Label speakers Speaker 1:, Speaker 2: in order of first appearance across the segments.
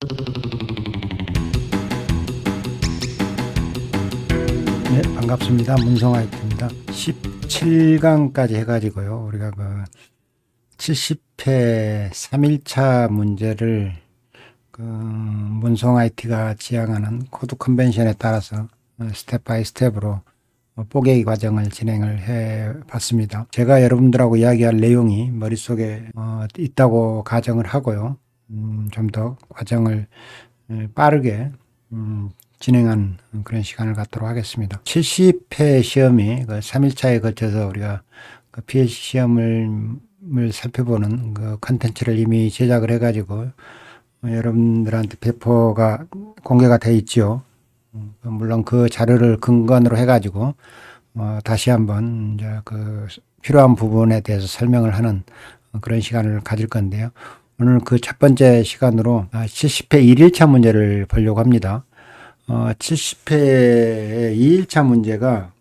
Speaker 1: 네, 반갑습니다. 문성화이트입니다. 17강까지 해가지고요. 우리가 그 70회 3일차 문제를 그 문성화이트가 지향하는 코드 컨벤션에 따라서 스텝 바이 스텝으로 뽀개기 과정을 진행을 해 봤습니다. 제가 여러분들하고 이야기할 내용이 머릿속에 있다고 가정을 하고요. 좀 더 과정을 빠르게 진행한 그런 시간을 갖도록 하겠습니다. 70회 시험이 그 3일차에 거쳐서 우리가 그 PLC 시험을 살펴보는 그 컨텐츠를 이미 제작을 해가지고 여러분들한테 배포가 공개가 돼 있죠. 물론 그 자료를 근거로 해가지고 다시 한번 이제 그 필요한 부분에 대해서 설명을 하는 그런 시간을 가질 건데요. 오늘 그 첫 번째 시간으로 70회 1일차 문제를 보려고 합니다. 70회의 2일차 문제가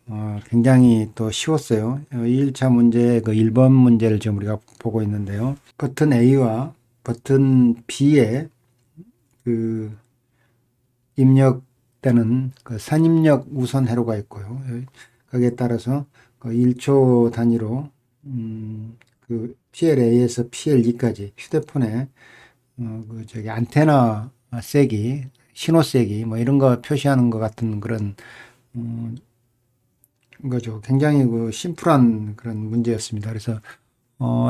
Speaker 1: 굉장히 또 쉬웠어요. 2일차 문제 그 1번 문제를 지금 우리가 보고 있는데요. 버튼 A와 버튼 B에 그 입력되는 그 선입력 우선 회로가 있고요. 거기에 따라서 그 1초 단위로 그 PLA에서 PLE까지 휴대폰에 그 저기 안테나 세기, 신호 세기 뭐 이런 거 표시하는 것 같은 그런 거죠. 굉장히 그 심플한 그런 문제였습니다. 그래서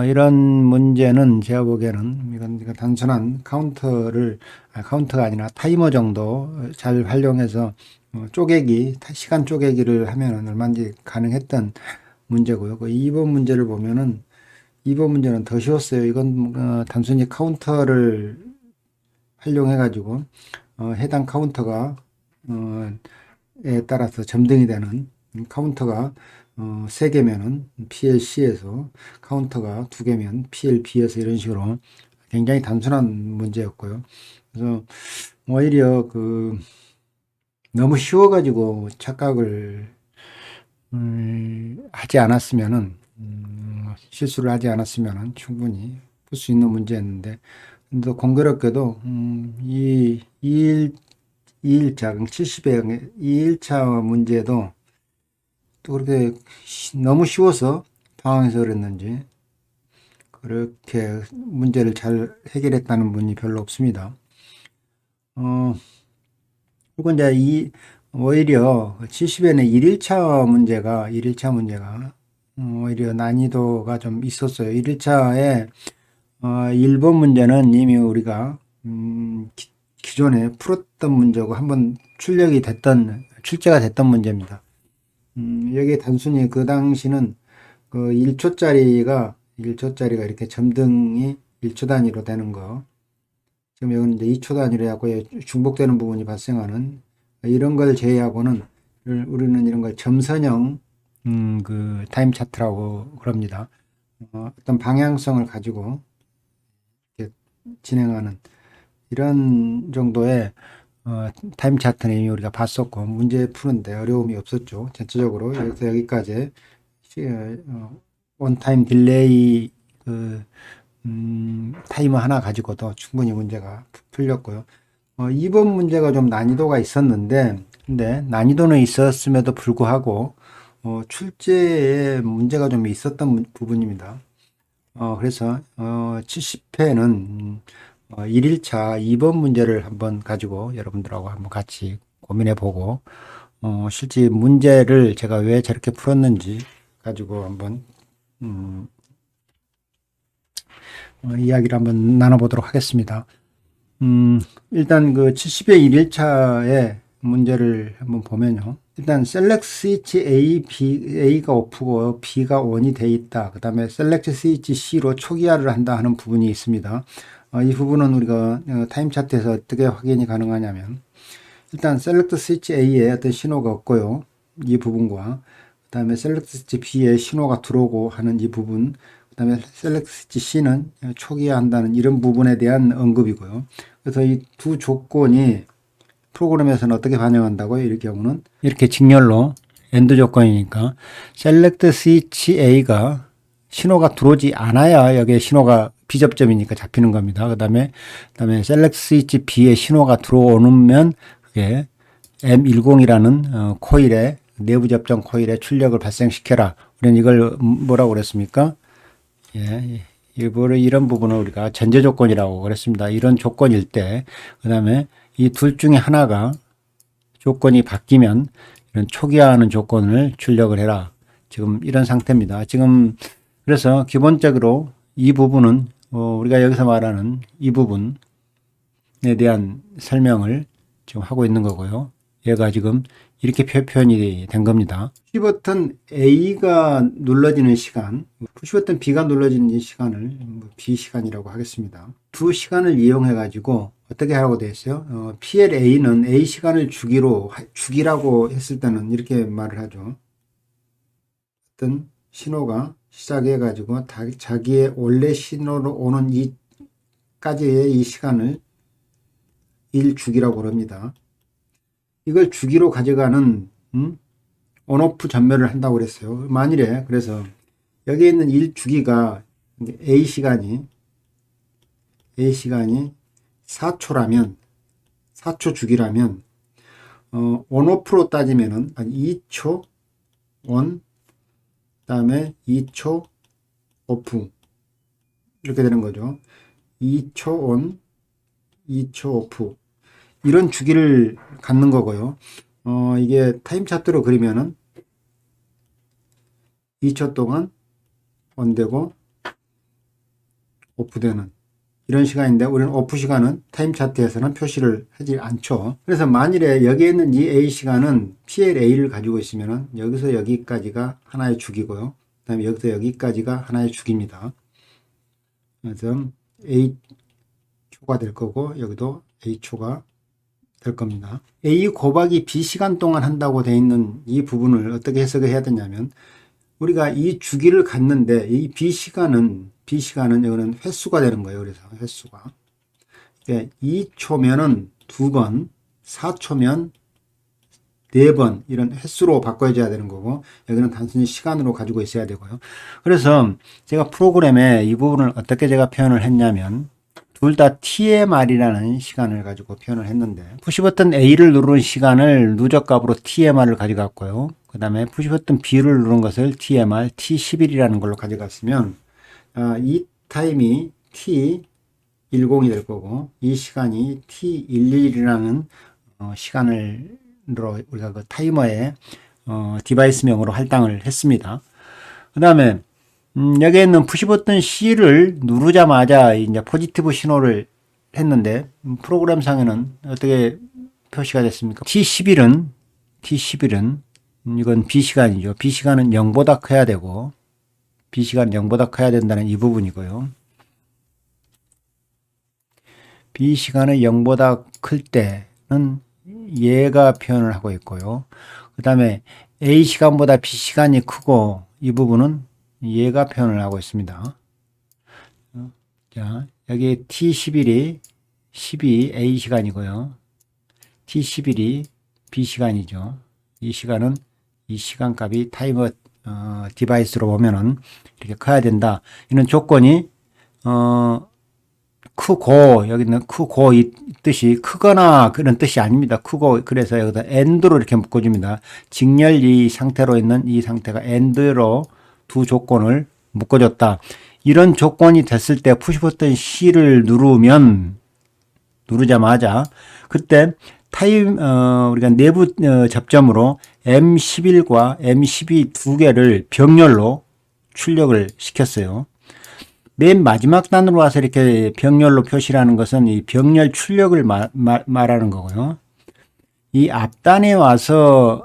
Speaker 1: 이런 문제는 제가 보기에는 이건 단순한 카운터가 아니라 타이머 정도 잘 활용해서 쪼개기, 시간 쪼개기를 하면은 얼마든지 가능했던 문제고요. 그 2번 문제를 보면은 2번 문제는 더 쉬웠어요. 이건 단순히 카운터를 활용해 가지고 해당 카운터가 에 따라서 점등이 되는 카운터가 3개면은 PLC에서 카운터가 2개면 PLB에서 이런 식으로 굉장히 단순한 문제였고요. 그래서 오히려 그 너무 쉬워가지고 착각을 하지 않았으면은 실수를 하지 않았으면은 충분히 풀 수 있는 문제였는데, 또 공교롭게도 이 2일차 70회 2일차 문제도 또 그렇게 너무 쉬워서 당황해서 그랬는지 그렇게 문제를 잘 해결했다는 분이 별로 없습니다. 그리고 이제 오히려 70회는 1일차 문제가 오히려 난이도가 좀 있었어요. 1일차에 1번 문제는 이미 우리가 기존에 풀었던 문제고 한번 출제가 됐던 문제입니다. 여기 단순히 그 당시는 그 1초짜리가 이렇게 점등이 1초 단위로 되는 거. 지금 여기는 이제 2초 단위로 하고 중복되는 부분이 발생하는 이런 걸 제외하고는 우리는 이런 걸 점선형 그 타임 차트라고 그럽니다. 어떤 방향성을 가지고 이렇게 진행하는 이런 정도의 타임 차트는 이미 우리가 봤었고 문제 푸는데 어려움이 없었죠. 전체적으로 여기서 여기까지 원타임 딜레이 그 타이머 하나 가지고도 충분히 문제가 풀렸고요. 2번 문제가 좀 난이도가 있었는데, 근데 난이도는 있었음에도 불구하고 출제에 문제가 좀 있었던 부분입니다. 그래서 70회는 1일차 2번 문제를 한번 가지고 여러분들하고 한번 같이 고민해 보고 실제 문제를 제가 왜 저렇게 풀었는지 가지고 한번 이야기를 한번 나눠보도록 하겠습니다. 일단 그 70회 1일차의 문제를 한번 보면요. 일단 select 스위치 A가 오프고 B가 ON이 돼 있다. 그 다음에 select 스위치 C로 초기화를 한다 하는 부분이 있습니다. 이 부분은 우리가 타임 차트에서 어떻게 확인이 가능하냐면, 일단 select 스위치 A에 어떤 신호가 없고요. 이 부분과 그 다음에 select 스위치 B에 신호가 들어오고 하는 이 부분, 그 다음에 select 스위치 C는 초기화한다는 이런 부분에 대한 언급이고요. 그래서 이 두 조건이 프로그램에서는 어떻게 반영한다고요? 이 경우는 이렇게 직렬로 엔드 조건이니까 select 스위치 A가 신호가 들어오지 않아야 여기에 신호가 B접점이니까 잡히는 겁니다. 그다음에 셀렉트 스위치 B의 신호가 들어오면 그게 M10이라는 코일의 내부 접점 코일의 출력을 발생시켜라. 우리는 이걸 뭐라고 그랬습니까? 예, 이런 부분을 우리가 전제 조건이라고 그랬습니다. 이런 조건일 때, 그다음에 이 둘 중에 하나가 조건이 바뀌면 이런 초기화하는 조건을 출력을 해라. 지금 이런 상태입니다. 지금 그래서 기본적으로 이 부분은 우리가 여기서 말하는 이 부분에 대한 설명을 지금 하고 있는 거고요. 얘가 지금 이렇게 표현이 된 겁니다. 푸시버튼 A가 눌러지는 시간, 푸시버튼 B가 눌러지는 시간을 B 시간이라고 하겠습니다. 두 시간을 이용해 가지고 어떻게 하라고 되어 있어요? PLA는 A 시간을 주기라고 했을 때는 이렇게 말을 하죠. 어떤 신호가 시작해 가지고 자기의 원래 신호로 오는 이까지의 이 시간을 1주기라고 합니다. 이걸 주기로 가져가는 온오프 전멸을 한다고 그랬어요. 만일에 그래서 여기에 있는 1주기가 A 시간이 4초라면 4초 주기라면 온오프로 따지면은 2초 온 그다음에 2초 오프 이렇게 되는 거죠. 2초 온 2초 오프 이런 주기를 갖는 거고요. 이게 타임 차트로 그리면은 2초 동안 온되고 오프되는 이런 시간인데 우리는 오프 시간은 타임 차트에서는 표시를 하지 않죠. 그래서 만일에 여기에 있는 이 A 시간은 PLA를 가지고 있으면은 여기서 여기까지가 하나의 주기고요. 그 다음에 여기서 여기까지가 하나의 주기입니다. 그래서 A초가 될 거고 여기도 A초가 될 겁니다. A 곱하기 B 시간 동안 한다고 되어 있는 이 부분을 어떻게 해석을 해야 되냐면 우리가 이 주기를 갖는데 이 B 시간은 이거는 횟수가 되는 거예요. 그래서 횟수가 2초면은 2번, 4초면 4번 이런 횟수로 바꿔줘야 되는 거고 여기는 단순히 시간으로 가지고 있어야 되고요. 그래서 제가 프로그램에 이 부분을 어떻게 제가 표현을 했냐면 둘 다 TMR이라는 시간을 가지고 표현을 했는데 푸시버튼 A를 누르는 시간을 누적값으로 TMR을 가져갔고요. 그 다음에 푸시버튼 B를 누른 것을 TMR T11이라는 걸로 가져갔으면 이 타임이 T10이 될 거고 이 시간이 T11이라는 시간으로 우리가 그 타이머의 디바이스명으로 할당을 했습니다. 그 다음에 여기에 있는 푸시버튼 C를 누르자마자 이제 포지티브 신호를 했는데 프로그램상에는 어떻게 표시가 됐습니까? T11은 이건 B 시간이죠. B 시간은 0보다 커야 되고 B 시간은 0보다 커야 된다는 이 부분이고요. B 시간은 0보다 클 때는 얘가 표현을 하고 있고요. 그 다음에 A 시간보다 B 시간이 크고 이 부분은 얘가 표현을 하고 있습니다. 자, 여기 T11이 12 A 시간이고요. T11이 B 시간이죠. 이 시간은 이 시간 값이 타이머 디바이스로 보면은 이렇게 커야 된다. 이런 조건이 크고 여기는 크고 이 뜻이 크거나 그런 뜻이 아닙니다. 크고 그래서 여기다 AND로 이렇게 묶어줍니다. 직렬 이 상태로 있는 이 상태가 AND로 두 조건을 묶어줬다. 이런 조건이 됐을 때 푸시버튼 C를 누르자마자 그때 우리가 내부 접점으로 M11과 M12 두 개를 병렬로 출력을 시켰어요. 맨 마지막 단으로 와서 이렇게 병렬로 표시라는 것은 이 병렬 출력을 말하는 거고요. 이 앞단에 와서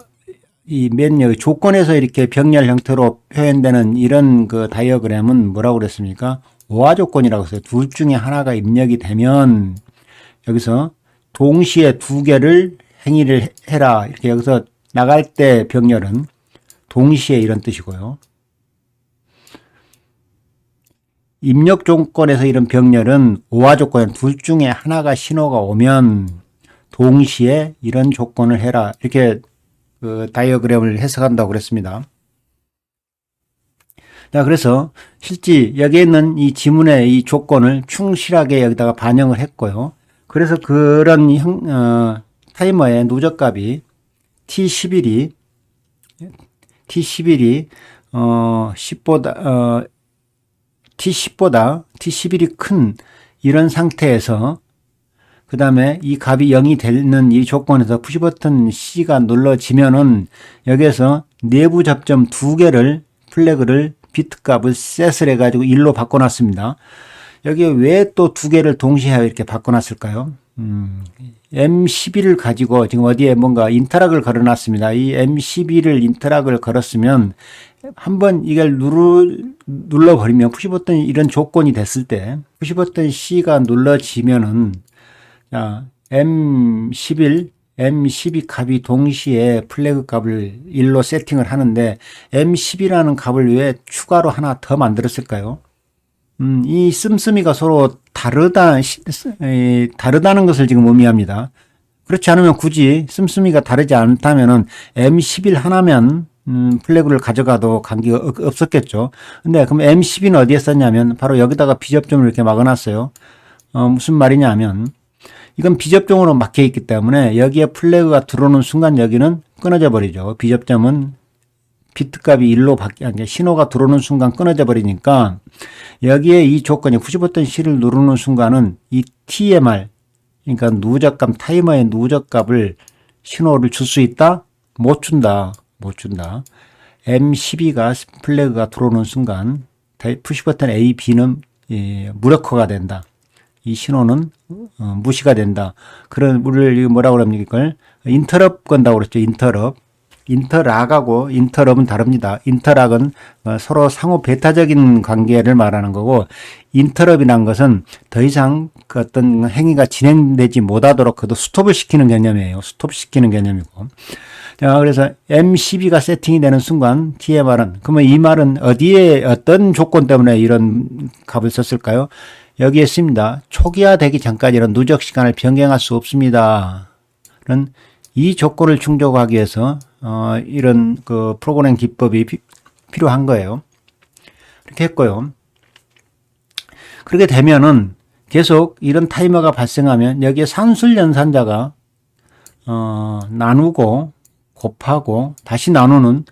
Speaker 1: 이 맨 여기 조건에서 이렇게 병렬 형태로 표현되는 이런 그 다이어그램은 뭐라고 그랬습니까? 오화 조건이라고 했어요. 둘 중에 하나가 입력이 되면 여기서 동시에 두 개를 행위를 해라. 이렇게 여기서 나갈 때 병렬은 동시에 이런 뜻이고요. 입력 조건에서 이런 병렬은 오화 조건 둘 중에 하나가 신호가 오면 동시에 이런 조건을 해라. 이렇게 그 다이어그램을 해석한다고 그랬습니다. 자, 그래서 실제 여기에 있는 이 지문의 이 조건을 충실하게 여기다가 반영을 했고요. 그래서 그런 타이머의 누적값이 T11이 10보다 T10보다 T11이 큰 이런 상태에서 그 다음에 이 값이 0이 되는 이 조건에서 푸시 버튼 C가 눌러지면은 여기에서 내부 접점 두 개를 플래그를 비트 값을 셋을 해가지고 1로 바꿔놨습니다. 여기에 왜 또 두 개를 동시에 이렇게 바꿔놨을까요? M12를 가지고 지금 어디에 뭔가 인터락을 걸어놨습니다. 이 M12를 인터락을 걸었으면 한번 이걸 눌러버리면 푸시 버튼이 이런 조건이 됐을 때 푸시 버튼 C가 눌러지면은 자, M11, M12 값이 동시에 플래그 값을 1로 세팅을 하는데 M10이라는 값을 왜 추가로 하나 더 만들었을까요? 이 씀씀이가 서로 다르다는 것을 지금 의미합니다. 그렇지 않으면 굳이 씀씀이가 다르지 않다면은 M11 하나면 플래그를 가져가도 관계가 없었겠죠. 근데 그럼 M12는 어디에 썼냐면 바로 여기다가 비접점을 이렇게 막아놨어요. 무슨 말이냐 하면 이건 비접종으로 막혀 있기 때문에 여기에 플래그가 들어오는 순간 여기는 끊어져 버리죠. 비접점은 비트 값이 1로 신호가 들어오는 순간 끊어져 버리니까 여기에 이 조건이 푸시 버튼 C를 누르는 순간은 이 TMR 그러니까 누적값 타이머의 누적값을 신호를 줄 수 있다? 못 준다. M12가 플래그가 들어오는 순간 푸시 버튼 A, B는 무력화가 된다. 이 신호는 무시가 된다. 그런 우리를 뭐라고 그럽니까? 이걸 인터럽 건다고 그랬죠. 인터락하고 인터럽은 다릅니다. 인터락은 서로 상호 배타적인 관계를 말하는 거고 인터럽이란 것은 더 이상 그 어떤 행위가 진행되지 못하도록 그도 스톱을 시키는 개념이에요. 스톱시키는 개념이고. 자, 그래서 M12가 세팅이 되는 순간 TMR은 그러면 이 말은 어디에 어떤 조건 때문에 이런 값을 썼을까요? 여기에 있습니다. 초기화되기 전까지는 누적 시간을 변경할 수 없습니다. 이 조건을 충족하기 위해서 이런 그 프로그램 기법이 필요한 거예요. 이렇게 했고요. 그렇게 되면은 계속 이런 타이머가 발생하면 여기에 산술 연산자가 나누고 곱하고 다시 나누는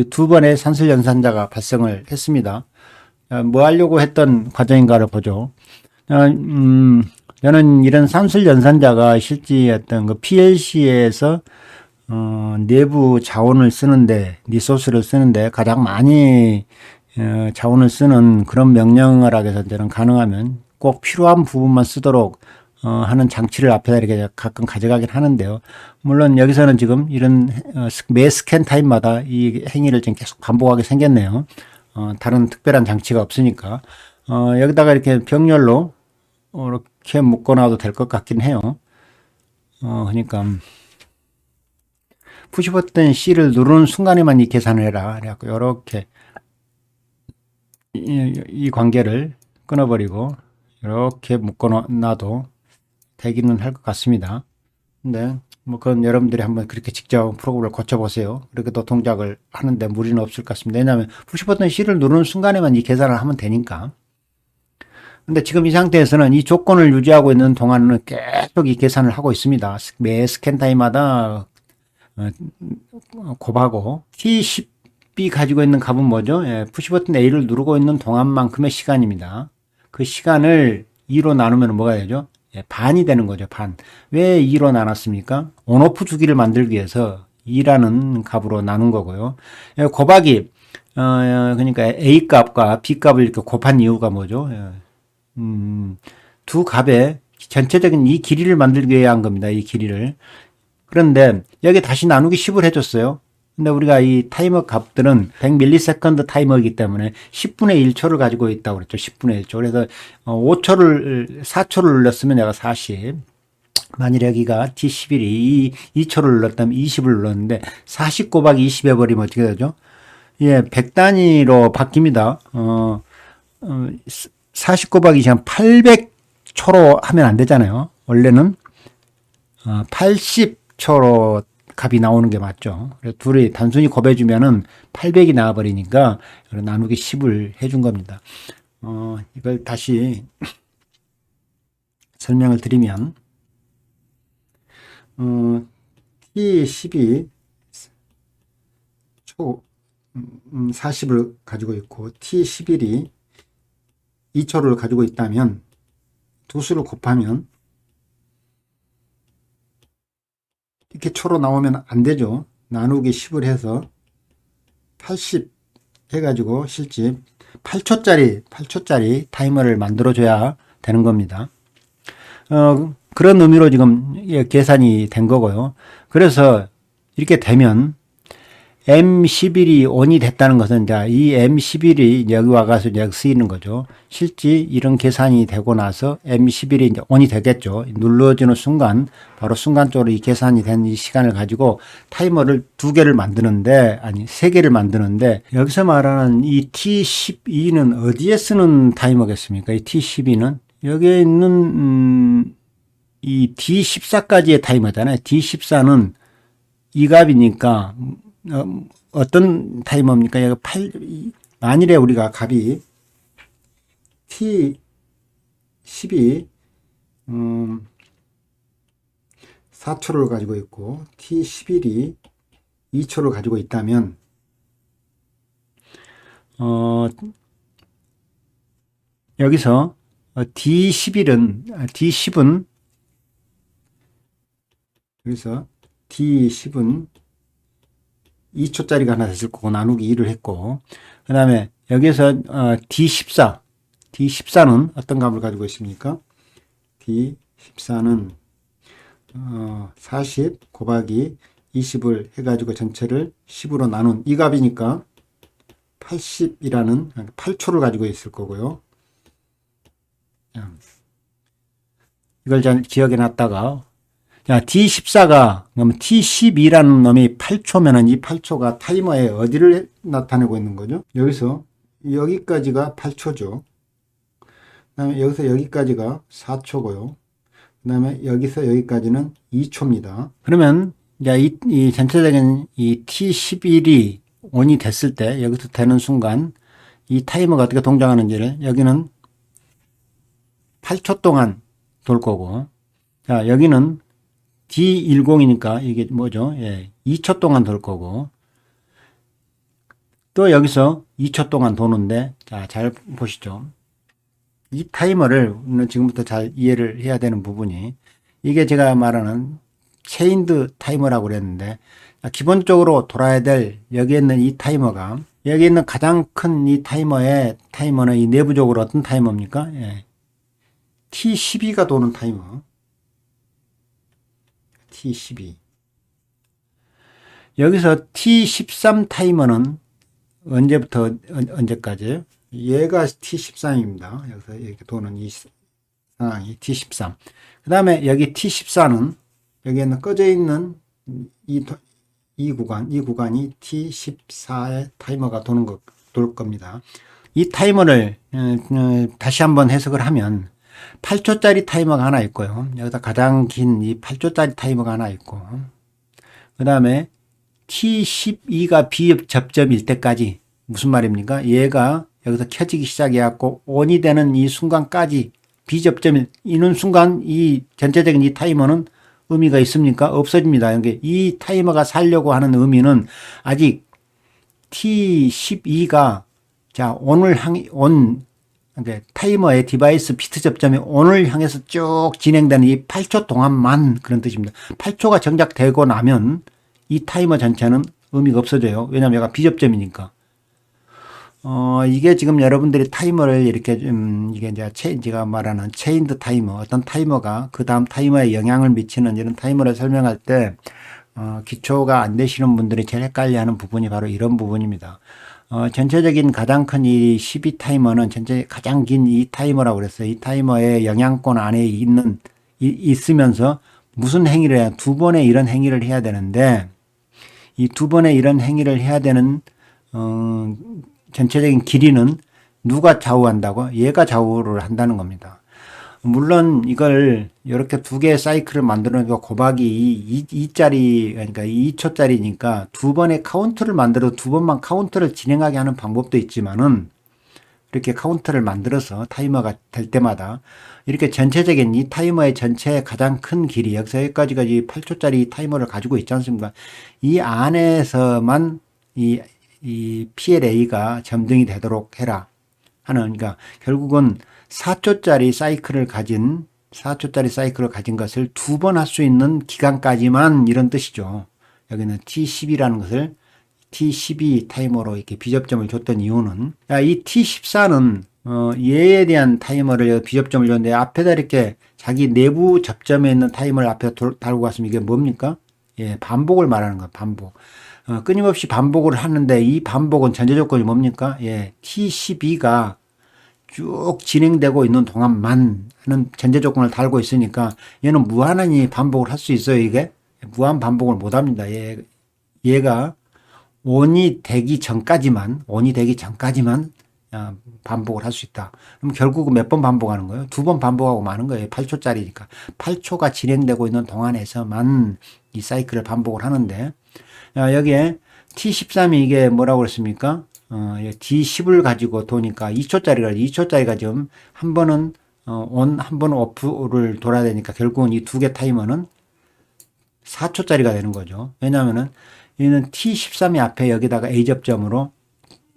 Speaker 1: 두 번의 산술 연산자가 발생을 했습니다. 뭐 하려고 했던 과정인가를 보죠. 저는 이런 산술 연산자가 실제 어떤 그 PLC에서 내부 자원을 쓰는데 리소스를 쓰는데 가장 많이 자원을 쓰는 그런 명령을 하기 위해서 저는 가능하면 꼭 필요한 부분만 쓰도록 하는 장치를 앞에다 이렇게 가끔 가져가긴 하는데요. 물론 여기서는 지금 이런 매 스캔 타임마다 이 행위를 지금 계속 반복하게 생겼네요. 다른 특별한 장치가 없으니까 여기다가 이렇게 병렬로 이렇게 묶어놔도 될 것 같긴 해요. 그러니까 푸시 버튼 C를 누르는 순간에만 이 계산을 해라. 그래갖고 이렇게 이 관계를 끊어버리고 이렇게 묶어놔도 되기는 할 것 같습니다. 근데 뭐 그건 여러분들이 한번 그렇게 직접 프로그램을 고쳐보세요. 그렇게 또 동작을 하는데 무리는 없을 것 같습니다. 왜냐하면 푸시 버튼 C를 누르는 순간에만 이 계산을 하면 되니까. 근데 지금 이 상태에서는 이 조건을 유지하고 있는 동안은 계속 이 계산을 하고 있습니다. 매 스캔 타임마다 곱하고 T10이 가지고 있는 값은 뭐죠? 푸시 버튼 A를 누르고 있는 동안만큼의 시간입니다. 그 시간을 2로 나누면 뭐가 되죠? 반이 되는 거죠. 반. 왜 2로 나눴습니까? 온오프 주기를 만들기 위해서 2라는 값으로 나눈 거고요. 곱하기 그러니까 A 값과 B 값을 이렇게 곱한 이유가 뭐죠? 두 값의 전체적인 이 길이를 만들기 위해 한 겁니다. 이 길이를. 그런데 여기 다시 나누기 10을 해줬어요. 근데 우리가 이 타이머 값들은 100ms 타이머이기 때문에 10분의 1초를 가지고 있다고 그랬죠. 10분의 1초. 그래서 4초를 눌렀으면 내가 40. 만일 여기가 T11이 2초를 눌렀다면 20을 눌렀는데 40 곱하기 20 해버리면 어떻게 되죠? 100단위로 바뀝니다. 40 곱하기 20은 800초로 하면 안 되잖아요. 원래는 80초로 값이 나오는 게 맞죠. 그래서 둘이 단순히 곱해주면은 800이 나와버리니까 나누기 10을 해준 겁니다. 이걸 다시 설명을 드리면, T10이 40을 가지고 있고 T11이 2초를 가지고 있다면 두 수를 곱하면 이렇게 초로 나오면 안 되죠. 나누기 10을 해서 80 해가지고 실제 8초짜리 타이머를 만들어줘야 되는 겁니다. 그런 의미로 지금 계산이 된 거고요. 그래서 이렇게 되면 M11이 ON이 됐다는 것은 이제 이 M11이 여기 와가지고 이제 쓰이는 거죠. 실제 이런 계산이 되고 나서 M11이 이제 ON이 되겠죠. 눌러주는 순간, 바로 순간적으로 이 계산이 된 이 시간을 가지고 타이머를 2개를 만드는데, 아니, 3개를 만드는데, 여기서 말하는 이 T12는 어디에 쓰는 타이머겠습니까? 이 T12는? 여기에 있는, 이 D14까지의 타이머잖아요. D14는 이 값이니까, 어떤 타이머입니까? 여기 만일에 우리가 값이 T10이 4초를 가지고 있고 T11이 2초를 가지고 있다면 여기서 D10은 여기서 D10은 2초짜리가 하나 됐을 거고 나누기 2를 했고, 그 다음에 여기서 D14는 어떤 값을 가지고 있습니까? D14는 40 곱하기 20을 해가지고 전체를 10으로 나눈 이 값이니까 80이라는 8초를 가지고 있을 거고요. 이걸 잘 기억해 놨다가, 자, D14가, 그러면 T12라는 놈이 8초면은 이 8초가 타이머에 어디를 나타내고 있는 거죠? 여기서 여기까지가 8초죠. 그 다음에 여기서 여기까지가 4초고요. 그 다음에 여기서 여기까지는 2초입니다. 그러면 이제 이 전체적인 이 T11이 ON이 됐을 때, 여기서 되는 순간 이 타이머가 어떻게 동작하는지를, 여기는 8초 동안 돌 거고, 자, 여기는 D10이니까 이게 뭐죠? 예, 2초 동안 돌 거고, 또 여기서 2초 동안 도는데, 자, 잘 보시죠. 이 타이머를 지금부터 잘 이해를 해야 되는 부분이, 이게 제가 말하는 체인드 타이머라고 그랬는데, 기본적으로 돌아야 될 여기에 있는 이 타이머가, 여기 있는 가장 큰 이 타이머는 이 내부적으로 어떤 타이머입니까? 예. T12가 도는 타이머. T12. 여기서 T13 타이머는 언제부터 언제까지? 얘가 T13입니다. 여기서 이렇게 도는 이 상황이 T13. 그 다음에 여기 T14는 여기에는 꺼져 있는 이 구간이 T14의 타이머가 돌 겁니다. 이 타이머를 다시 한번 해석을 하면 8초짜리 타이머가 하나 있고요. 여기다 가장 긴 이 8초짜리 타이머가 하나 있고, 그 다음에 T12가 비접점일 때까지, 무슨 말입니까? 얘가 여기서 켜지기 시작해갖고 ON이 되는 이 순간까지 비접점이는 순간 이 전체적인 이 타이머는 의미가 있습니까? 없어집니다. 이 타이머가 살려고 하는 의미는 아직 T12가 자, 타이머의 디바이스 비트 접점이 ON을 향해서 쭉 진행되는 이 8초 동안만 그런 뜻입니다. 8초가 정작 되고 나면 이 타이머 전체는 의미가 없어져요. 왜냐하면 얘가 비접점이니까. 이게 지금 여러분들이 타이머를 이렇게 이게 이제 제가 말하는 체인드 타이머, 어떤 타이머가 그 다음 타이머에 영향을 미치는 이런 타이머를 설명할 때, 기초가 안 되시는 분들이 제일 헷갈려 하는 부분이 바로 이런 부분입니다. 전체적인 가장 큰 이 12 타이머는 전체 가장 긴 이 타이머라고 그랬어요. 이 타이머의 영향권 안에 있으면서 무슨 행위를 해야, 2번의 이런 행위를 해야 되는데, 이 2번의 이런 행위를 해야 되는, 전체적인 길이는 누가 좌우한다고? 얘가 좌우를 한다는 겁니다. 물론 이걸 이렇게 두 개의 사이클을 만들어 놓고 곱하기 2짜리 그러니까 2초짜리니까 두 번의 카운트를 만들어 두 번만 카운트를 진행하게 하는 방법도 있지만은 이렇게 카운트를 만들어서 타이머가 될 때마다 이렇게 전체적인 이 타이머의 전체의 가장 큰 길이 여기서 여기까지가 이 8초짜리 타이머를 가지고 있지 않습니까? 이 안에서만 이 PLA가 점등이 되도록 해라 하는, 그러니까 결국은 4초짜리 사이클을 가진 것을 두 번 할 수 있는 기간까지만 이런 뜻이죠. 여기는 T10이라는 것을 T12 타이머로 이렇게 비접점을 줬던 이유는, 이 T14는 얘에 대한 타이머를 비접점을 줬는데 앞에다 이렇게 자기 내부 접점에 있는 타이머를 앞에 달고 갔으면 이게 뭡니까? 예, 반복을 말하는 거예요. 반복. 끊임없이 반복을 하는데 이 반복은 전제 조건이 뭡니까? 예, T12가 쭉 진행되고 있는 동안만 하는 전제 조건을 달고 있으니까 얘는 무한히 반복을 할 수 있어요. 이게 무한 반복을 못 합니다. 얘가 온이 되기 전까지만 반복을 할 수 있다. 그럼 결국은 몇 번 반복하는 거예요? 두 번 반복하고 마는 거예요. 8초짜리니까. 8초가 진행되고 있는 동안에서만 이 사이클을 반복을 하는데, 여기에 T13이 이게 뭐라고 그랬습니까? D10을 가지고 도니까 2초짜리가 지금 한 번은 온, 한 번은 오프를 돌아야 되니까 결국은 이 두 개 타이머는 4초짜리가 되는 거죠. 왜냐하면은 얘는 T13이 앞에 여기다가 A 접점으로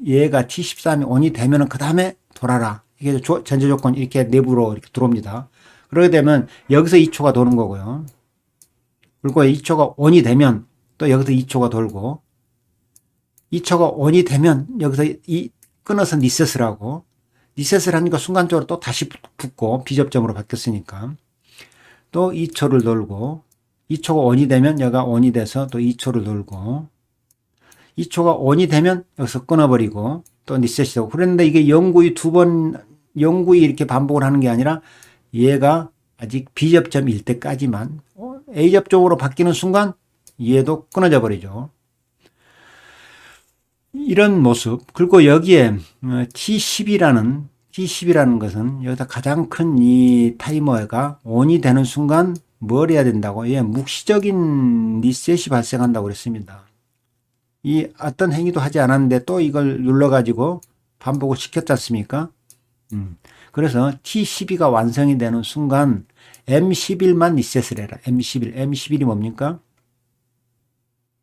Speaker 1: 얘가 T13이 온이 되면은 그 다음에 돌아라. 이게 전제 조건 이렇게 내부로 이렇게 들어옵니다. 그러게 되면 여기서 2초가 도는 거고요. 그리고 2초가 온이 되면 또 여기서 2초가 돌고 2초가 온이 되면 여기서 끊어서 리셋을 하고 리셋을 하니까 순간적으로 또 다시 붙고 비접점으로 바뀌었으니까 또 2초를 돌고 2초가 온이 되면 여기가 온이 돼서 또 2초를 돌고 2초가 온이 되면 여기서 끊어버리고 또 리셋이 되고 그런데 이게 영구히 이렇게 반복을 하는 게 아니라 얘가 아직 B접점일 때까지만 A접점으로 바뀌는 순간 얘도 끊어져 버리죠. 이런 모습. 그리고 여기에 T10이라는 것은 여기다 가장 큰 이 타이머가 온이 되는 순간 뭘 해야 된다고? 예, 묵시적인 리셋이 발생한다고 그랬습니다. 이 어떤 행위도 하지 않았는데 또 이걸 눌러가지고 반복을 시켰지 않습니까? 그래서 T12가 완성이 되는 순간 M11만 리셋을 해라. M11이 뭡니까?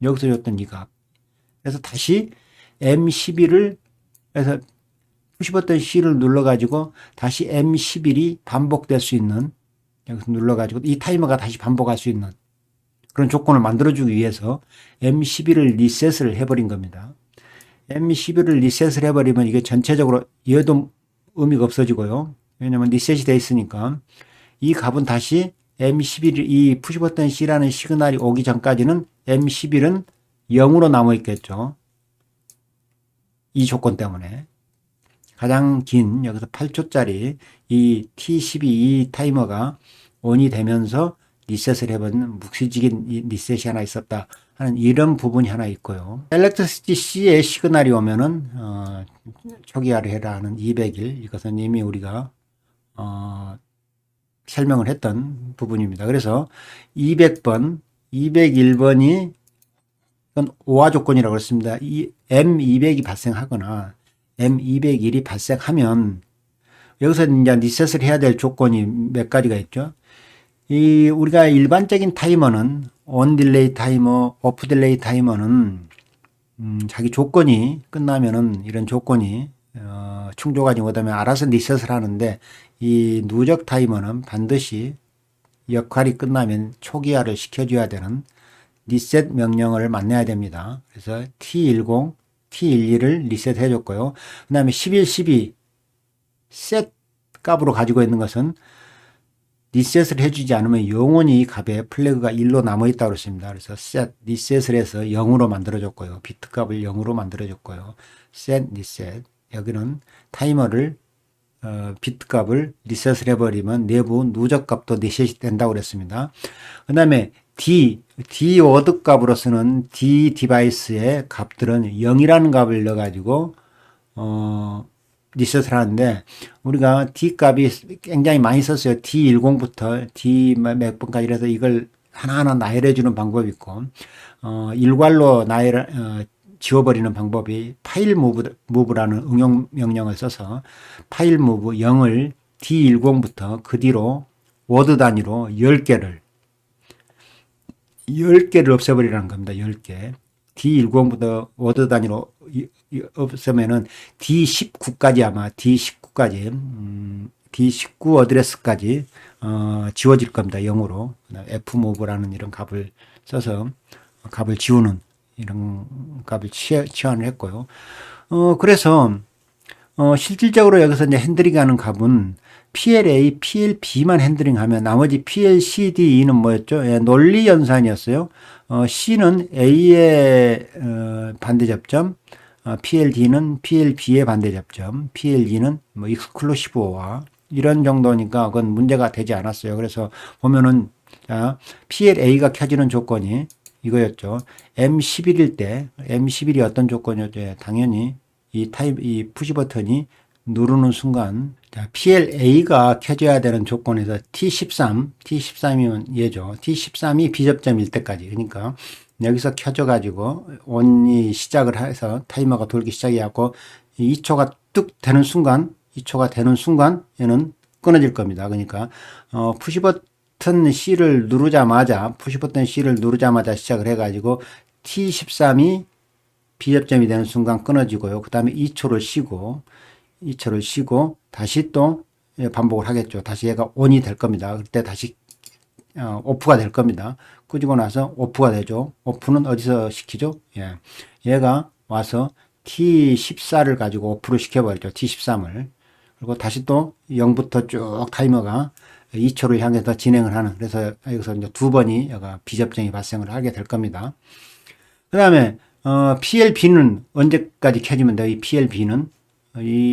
Speaker 1: 여기서 줬던 이 값. 그래서 다시 M11을 그래서 푸시버튼 C를 눌러가지고 다시 M11이 반복될 수 있는 여기서 눌러가지고 이 타이머가 다시 반복할 수 있는 그런 조건을 만들어주기 위해서 M11을 리셋을 해버린 겁니다. M11을 리셋을 해버리면 이게 전체적으로 얘도 의미가 없어지고요. 왜냐하면 리셋이 돼 있으니까 이 값은 다시 M11, 이 푸시버튼 C라는 시그널이 오기 전까지는 M11은 0으로 남아있겠죠. 이 조건 때문에. 가장 긴 여기서 8초짜리 이 T12 이 타이머가 온이 되면서 리셋을 해버리는 묵시적인 리셋이 하나 있었다 하는 이런 부분이 하나 있고요. 엘렉트리시티 C의 시그널이 오면은 초기화를 해라 하는 200일 이것은 이미 우리가 설명을 했던 부분입니다. 그래서 200번, 201번이 이건 오화 조건이라고 했습니다. 이 M200이 발생하거나 M201이 발생하면 여기서 이제 리셋을 해야 될 조건이 몇 가지가 있죠. 우리가 일반적인 타이머는 on 딜레이 타이머, off 딜레이 타이머는 자기 조건이 끝나면은 이런 조건이 충족하지 못하면 알아서 리셋을 하는데 이 누적 타이머는 반드시 역할이 끝나면 초기화를 시켜줘야 되는 리셋 명령어를 만나야 됩니다. 그래서 T10, T11을 리셋해 줬고요. 그 다음에 11, 12 셋 값으로 가지고 있는 것은 리셋을 해주지 않으면 영원히 이 값에 플래그가 1로 남아있다고 그랬습니다. 그래서 셋, 리셋을 해서 0으로 만들어줬고요. 비트 값을 0으로 만들어줬고요. 셋, 리셋. 여기는 타이머를 비트 값을 리셋을 해버리면 내부 누적 값도 리셋이 된다고 그랬습니다. 그 다음에 D 워드 값으로서는 D 디바이스의 값들은 0이라는 값을 넣어가지고 리셋을 하는데 우리가 D 값이 굉장히 많이 썼어요. D10부터 D 몇 번까지 이래서 이걸 하나하나 나열해 주는 방법이 있고 일괄로 지워버리는 방법이 파일 무브라는 응용 명령을 써서 파일 무브 0을 D10부터 그 뒤로 워드 단위로 10개를 없애버리라는 겁니다. 10개. D10부터 워드 단위로 없으면은 D19까지 아마 D19까지 D19 어드레스까지 지워질 겁니다. 0으로. F모브라는 이런 값을 써서 값을 지우는 이런 값을 치환을 했고요. 그래서 실질적으로 여기서 이제 핸들링하는 값은 PLA, PLB만 핸들링하면 나머지 PLCD는 뭐였죠? 예, 논리 연산이었어요. C는 A의 반대 접점, PLD는 PLB의 반대 접점, PLE는 뭐 익스클루시브와 이런 정도니까 그건 문제가 되지 않았어요. 그래서 보면은 PLA가 켜지는 조건이 이거였죠. M11일 때 M11이 어떤 조건이었죠? 당연히 이 푸시 버튼이 누르는 순간 PLA가 켜져야 되는 조건에서 T13이면 얘죠. T13이 비접점일 때까지. 그러니까 여기서 켜져 가지고 온이 시작을 해서 타이머가 돌기 시작해갖고 2초가 뚝 되는 순간 2초가 되는 순간 얘는 끊어질 겁니다. 그러니까 푸시 버튼 C를 누르자마자 시작을 해가지고 T13이 비접점이 되는 순간 끊어지고요. 그 다음에 2초를 쉬고 다시 또 반복을 하겠죠. 다시 얘가 ON이 될 겁니다. 그때 다시 오프가 될 겁니다. 끄지고 나서 오프가 되죠. 오프는 어디서 시키죠? 예. 얘가 와서 T14를 가지고 오프를 시켜버리죠. T13을. 그리고 다시 또 0부터 쭉 타이머가 2초를 향해서 진행을 하는. 그래서 여기서 이제 두 번이 여가 비접점이 발생을 하게 될 겁니다. 그 다음에 PLB는 언제까지 켜지면 돼요? 이 PLB는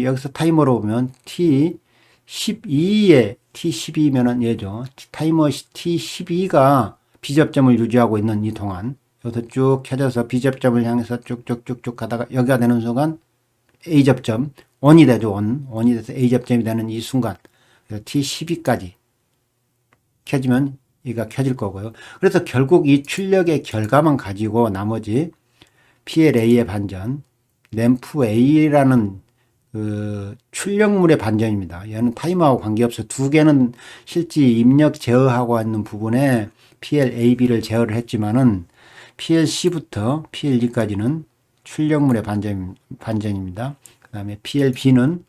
Speaker 1: 여기서 타이머로 보면 T12면은 얘죠. 타이머 T12가 비접점을 유지하고 있는 이 동안 여기서 쭉 켜져서 비접점을 향해서 쭉쭉쭉쭉 가다가 여기가 되는 순간 A접점 ON이 되죠. ON이 돼서 A접점이 되는 이 순간 그래서 T12까지 켜지면 얘가 켜질 거고요. 그래서 결국 이 출력의 결과만 가지고 나머지 PLA의 반전, 램프 A라는 그 출력물의 반전입니다. 얘는 타이머하고 관계없어. 두 개는 실제 입력 제어하고 있는 부분에 PLAB를 제어를 했지만은 PLC부터 PLD까지는 출력물의 반전입니다. 그 다음에 PLD는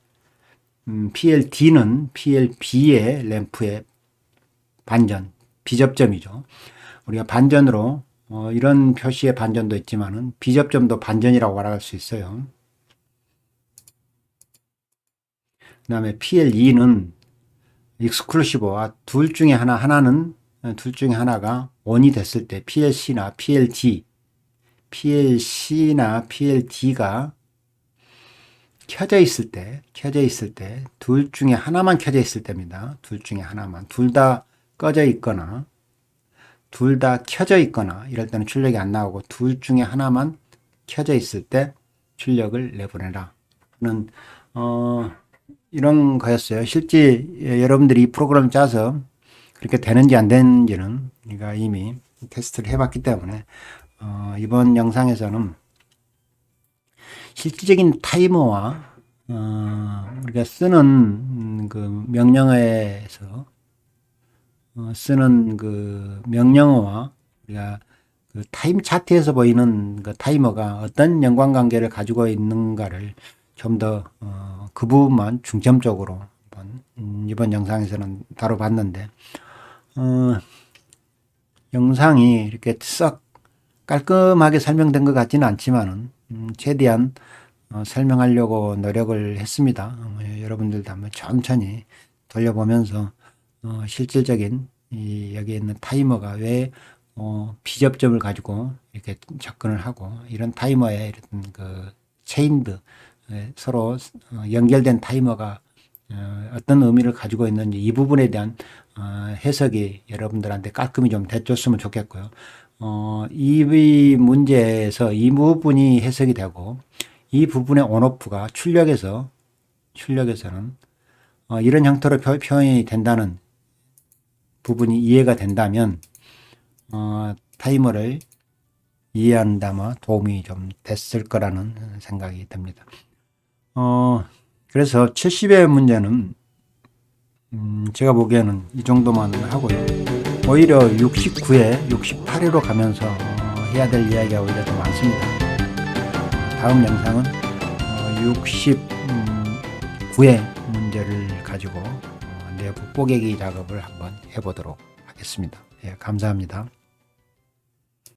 Speaker 1: PLB의 램프의 반전, 비접점이죠. 우리가 반전으로 이런 표시의 반전도 있지만은 비접점도 반전이라고 말할 수 있어요. 그 다음에 PLE는 익스클루시브와 둘 중에 하나가 ON이 됐을 때 PLC나 PLD가 켜져 있을 때 둘 중에 하나만 켜져 있을 때입니다. 둘 중에 하나만. 둘 다 꺼져 있거나 둘 다 켜져 있거나 이럴 때는 출력이 안 나오고 둘 중에 하나만 켜져 있을 때 출력을 내보내라. 는 이런 거였어요. 실제 여러분들이 이 프로그램을 짜서 그렇게 되는지 안 되는지는 우리가 이미 테스트를 해봤기 때문에 이번 영상에서는 실질적인 타이머와 우리가 쓰는 그 명령어에서 쓰는 그 명령어와 우리가 그 타임 차트에서 보이는 그 타이머가 어떤 연관관계를 가지고 있는가를 좀 더 그 부분만 중점적으로 이번 영상에서는 다뤄봤는데 영상이 이렇게 썩 깔끔하게 설명된 것 같지는 않지만은 최대한 설명하려고 노력을 했습니다. 여러분들도 한번 천천히 돌려보면서 실질적인 여기에 있는 타이머가 왜 비접점을 가지고 이렇게 접근을 하고 이런 타이머에 이런 그 체인드 서로 연결된 타이머가 어떤 의미를 가지고 있는지 이 부분에 대한 해석이 여러분들한테 깔끔히 좀 됐었으면 좋겠고요. 이 문제에서 이 부분이 해석이 되고 이 부분의 온오프가 출력에서 출력에서는 이런 형태로 표현이 된다는 부분이 이해가 된다면 타이머를 이해하는 데 아마 도움이 좀 됐을 거라는 생각이 듭니다. 그래서 70의 문제는 제가 보기에는 이 정도만 하고요. 오히려 69회, 68회로 가면서 해야 될 이야기가 오히려 더 많습니다. 다음 영상은 69회 문제를 가지고 내부 뽀개기 작업을 한번 해보도록 하겠습니다. 예, 감사합니다.